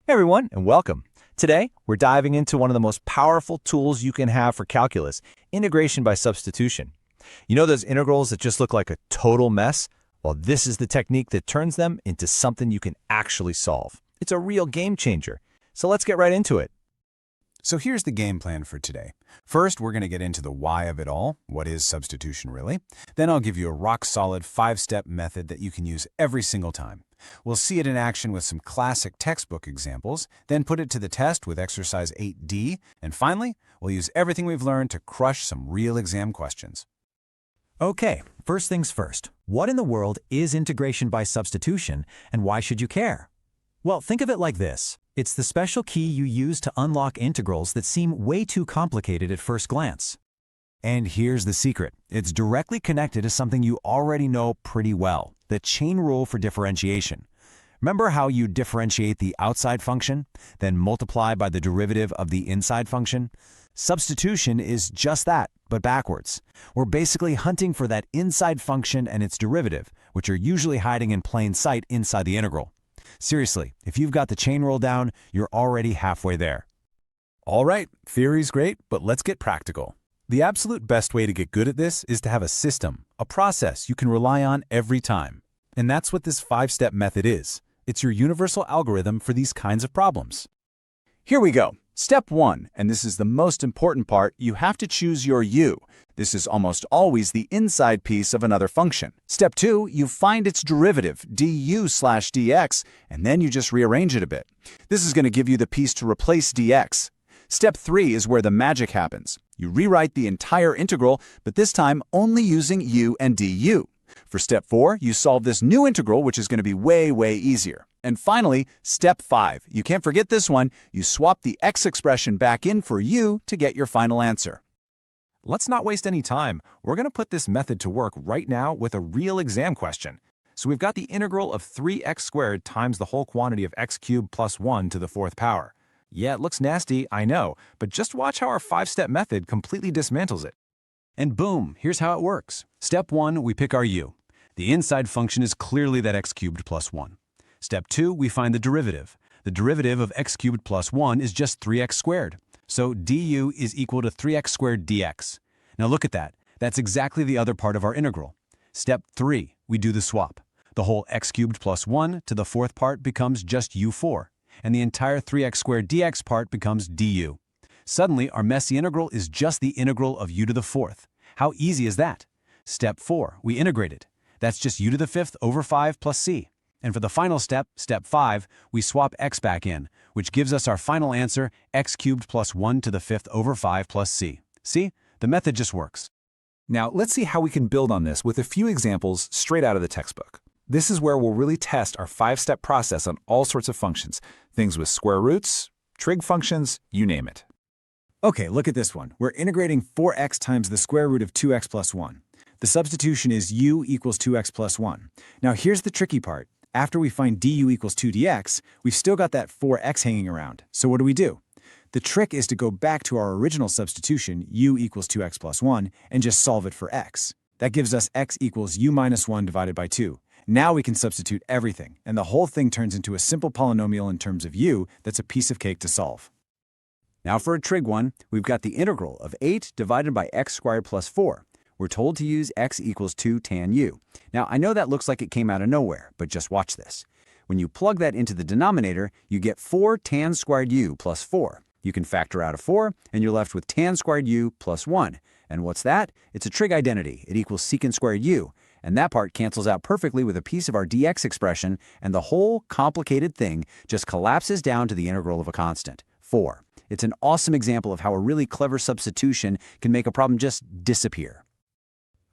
Hey everyone, and welcome. Today, we're diving into one of the most powerful tools you can have for calculus, integration by substitution. You know those integrals that just look like a total mess? Well, this is the technique that turns them into something you can actually solve. It's a real game changer. So let's get right into it. So here's the game plan for today. First, we're going to get into the why of it all. What is substitution really? Then I'll give you a rock-solid 5-step method that you can use every single time. We'll see it in action with some classic textbook examples, then put it to the test with exercise 8D, and finally, we'll use everything we've learned to crush some real exam questions. Okay, first things first. What in the world is integration by substitution, and why should you care? Well, think of it like this. It's the special key you use to unlock integrals that seem way too complicated at first glance. And here's the secret. It's directly connected to something you already know pretty well, the chain rule for differentiation. Remember how you differentiate the outside function, then multiply by the derivative of the inside function? Substitution is just that, but backwards. We're basically hunting for that inside function and its derivative, which are usually hiding in plain sight inside the integral. Seriously, if you've got the chain rule down, you're already halfway there. All right, theory's great, but let's get practical. The absolute best way to get good at this is to have a system, a process you can rely on every time. And that's what this 5-step method is. It's your universal algorithm for these kinds of problems. Here we go. Step 1, and this is the most important part, you have to choose your u. This is almost always the inside piece of another function. Step 2, you find its derivative, du/dx, and then you just rearrange it a bit. This is going to give you the piece to replace dx. Step 3 is where the magic happens. You rewrite the entire integral, but this time only using u and du. For step 4, you solve this new integral, which is going to be way easier. And finally, step 5. You can't forget this one. You swap the x expression back in for u to get your final answer. Let's not waste any time. We're going to put this method to work right now with a real exam question. So we've got the integral of 3x squared times the whole quantity of x cubed plus 1 to the 4th power. Yeah, it looks nasty, I know, but just watch how our 5-step method completely dismantles it. And boom, here's how it works. Step 1, we pick our u. The inside function is clearly that x cubed plus 1. Step 2, we find the derivative. The derivative of x cubed plus 1 is just 3x squared. So du is equal to 3x squared dx. Now look at that. That's exactly the other part of our integral. Step 3, we do the swap. The whole x cubed plus 1 to the 4th part becomes just u4, and the entire 3x squared dx part becomes du. Suddenly, our messy integral is just the integral of u to the 4th. How easy is that? Step 4, we integrate it. That's just u to the 5th over 5 plus c. And for the final step, step 5, we swap x back in, which gives us our final answer, x cubed plus 1 to the 5th over 5 plus c. See? The method just works. Now, let's see how we can build on this with a few examples straight out of the textbook. This is where we'll really test our 5-step process on all sorts of functions, things with square roots, trig functions, you name it. Okay, look at this one. We're integrating 4x times the square root of 2x plus 1. The substitution is u equals 2x plus 1. Now here's the tricky part. After we find du equals 2 dx, we've still got that 4x hanging around. So what do? The trick is to go back to our original substitution, u equals 2x plus 1, and just solve it for x. That gives us x equals u minus 1 divided by 2. Now we can substitute everything, and the whole thing turns into a simple polynomial in terms of u that's a piece of cake to solve. Now for a trig one, we've got the integral of 8 divided by x squared plus 4. We're told to use x equals 2 tan u. Now, I know that looks like it came out of nowhere, but just watch this. When you plug that into the denominator, you get 4 tan squared u plus 4. You can factor out a 4, and you're left with tan squared u plus 1. And what's that? It's a trig identity. It equals secant squared u. And that part cancels out perfectly with a piece of our dx expression, and the whole complicated thing just collapses down to the integral of a constant, 4. It's an awesome example of how a really clever substitution can make a problem just disappear.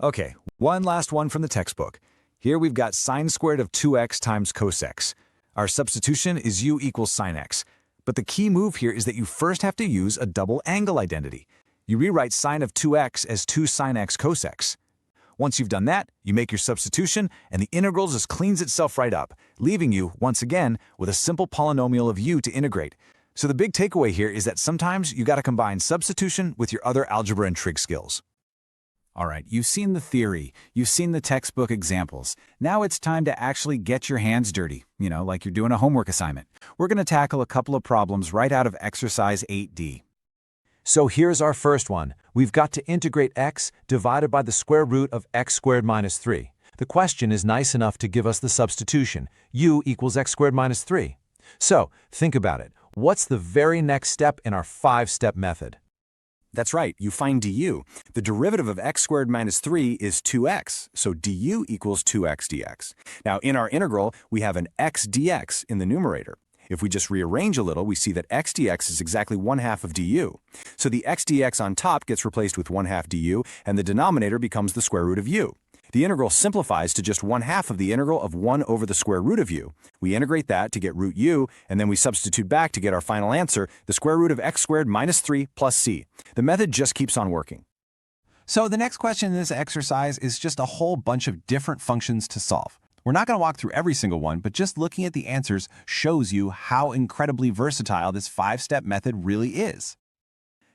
Okay, one last one from the textbook. Here we've got sine squared of 2x times cos x. Our substitution is u equals sine x. But the key move here is that you first have to use a double angle identity. You rewrite sine of 2x as 2 sine x cos x. Once you've done that, you make your substitution, and the integral just cleans itself right up, leaving you, once again, with a simple polynomial of u to integrate. So the big takeaway here is that sometimes you got to combine substitution with your other algebra and trig skills. All right, you've seen the theory, you've seen the textbook examples. Now it's time to actually get your hands dirty, like you're doing a homework assignment. We're going to tackle a couple of problems right out of exercise 8D. So here's our first one. We've got to integrate x divided by the square root of x squared minus 3. The question is nice enough to give us the substitution, u equals x squared minus 3. So, think about it. What's the very next step in our 5-step method? That's right, you find du. The derivative of x squared minus 3 is 2x, so du equals 2x dx. Now, in our integral, we have an x dx in the numerator. If we just rearrange a little, we see that x dx is exactly 1/2 of du. So the x dx on top gets replaced with 1/2 du, and the denominator becomes the square root of u. The integral simplifies to just 1/2 of the integral of 1 over the square root of u. We integrate that to get root u, and then we substitute back to get our final answer, the square root of x squared minus 3 plus c. The method just keeps on working. So the next question in this exercise is just a whole bunch of different functions to solve. We're not going to walk through every single one, but just looking at the answers shows you how incredibly versatile this 5-step method really is.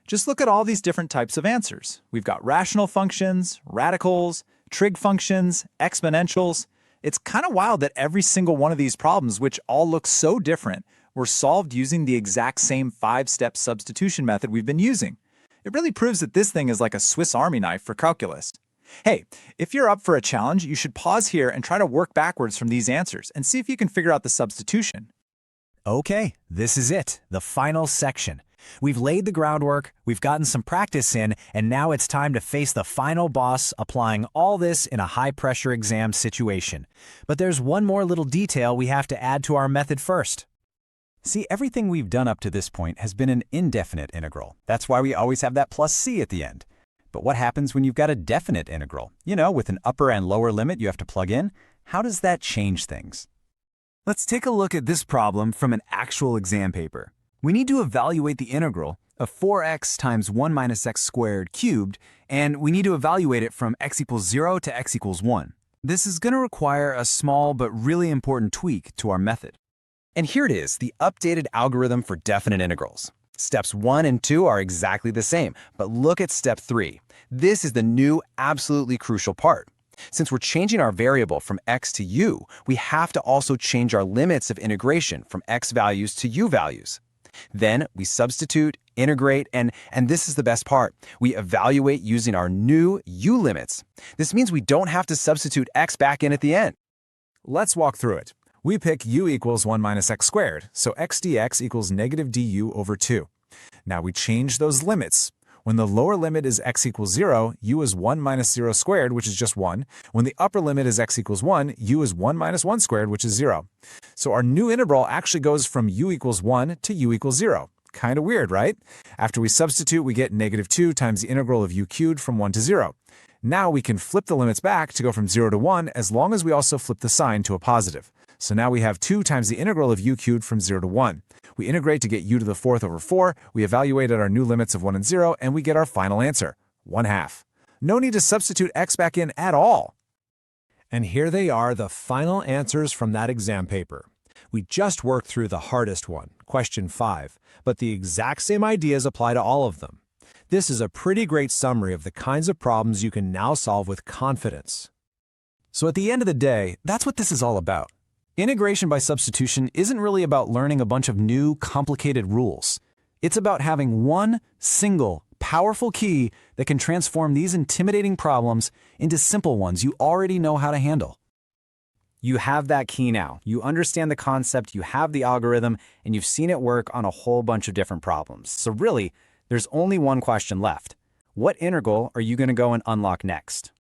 Just look at all these different types of answers. We've got rational functions, radicals, trig functions, exponentials. It's kind of wild that every single one of these problems, which all look so different, were solved using the exact same 5-step substitution method we've been using. It really proves that this thing is like a Swiss Army knife for calculus. Hey, if you're up for a challenge, you should pause here and try to work backwards from these answers and see if you can figure out the substitution. Okay, this is it, the final section. We've laid the groundwork, we've gotten some practice in, and now it's time to face the final boss, applying all this in a high-pressure exam situation. But there's one more little detail we have to add to our method first. See, everything we've done up to this point has been an indefinite integral. That's why we always have that plus c at the end. But what happens when you've got a definite integral? With an upper and lower limit you have to plug in? How does that change things? Let's take a look at this problem from an actual exam paper. We need to evaluate the integral of 4x times 1 minus x squared cubed, and we need to evaluate it from x equals 0 to x equals 1. This is going to require a small but really important tweak to our method. And here it is, the updated algorithm for definite integrals. Steps 1 and 2 are exactly the same, but look at step 3. This is the new, absolutely crucial part. Since we're changing our variable from x to u, we have to also change our limits of integration from x values to u values. Then we substitute, integrate, and this is the best part. We evaluate using our new u limits. This means we don't have to substitute x back in at the end. Let's walk through it. We pick u equals 1 minus x squared, so x dx equals negative du over 2. Now we change those limits. When the lower limit is x equals 0, u is 1 minus 0 squared, which is just 1. When the upper limit is x equals 1, u is 1 minus 1 squared, which is 0. So our new integral actually goes from u equals 1 to u equals 0. Kind of weird, right? After we substitute, we get negative 2 times the integral of u cubed from 1 to 0. Now we can flip the limits back to go from 0 to 1 as long as we also flip the sign to a positive. So now we have 2 times the integral of u cubed from 0 to 1. We integrate to get u to the 4th over 4, we evaluate at our new limits of 1 and 0, and we get our final answer, 1/2. No need to substitute x back in at all. And here they are, the final answers from that exam paper. We just worked through the hardest one, question 5, but the exact same ideas apply to all of them. This is a pretty great summary of the kinds of problems you can now solve with confidence. So at the end of the day, that's what this is all about. Integration by substitution isn't really about learning a bunch of new, complicated rules. It's about having one single, powerful key that can transform these intimidating problems into simple ones you already know how to handle. You have that key now. You understand the concept, you have the algorithm, and you've seen it work on a whole bunch of different problems. So really, there's only one question left. What integral are you going to go and unlock next?